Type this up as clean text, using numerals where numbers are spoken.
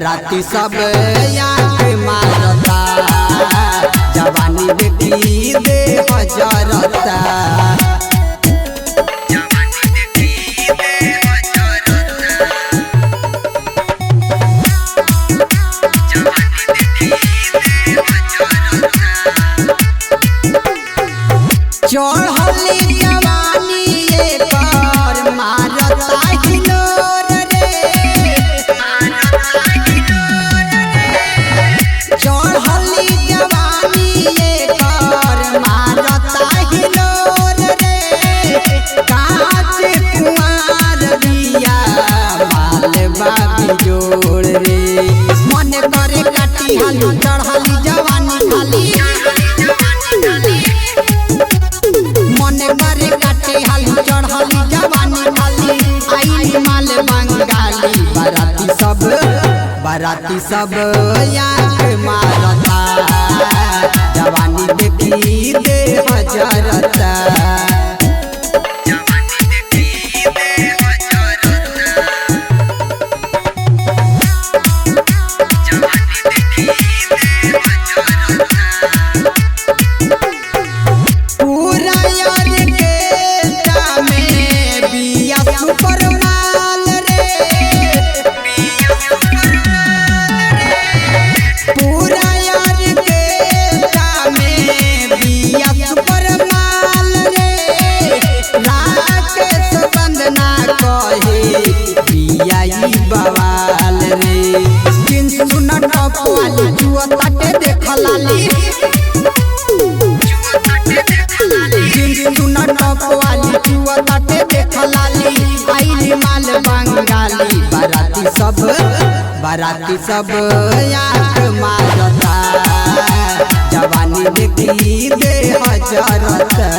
बाराती सब आँख मारता, जवानी देखी देह जरता। चढ़ली जवानी पर मारता हिलोर रे, चढ़ली जवानी पर मारता हिलोर रे। कांच कुंवार बिया माल बाबी जोड़ रे, मन करे काटी हालू चढ़ली जवानी खाली, मन करे काटे हाली चढ़ली जवानी खाली। आई माल बंगाली बाराती सब आँख मारता, जवानी देखी देह जरता। बवाल रे जिन सुना टॉप वाली जुआ ताटे देख लाली, जिन सुना टॉप वाली जुआ ताटे देख लाली। आईली माल बंगाली बाराती सब आँख मारता, जवानी देखी देह जरता।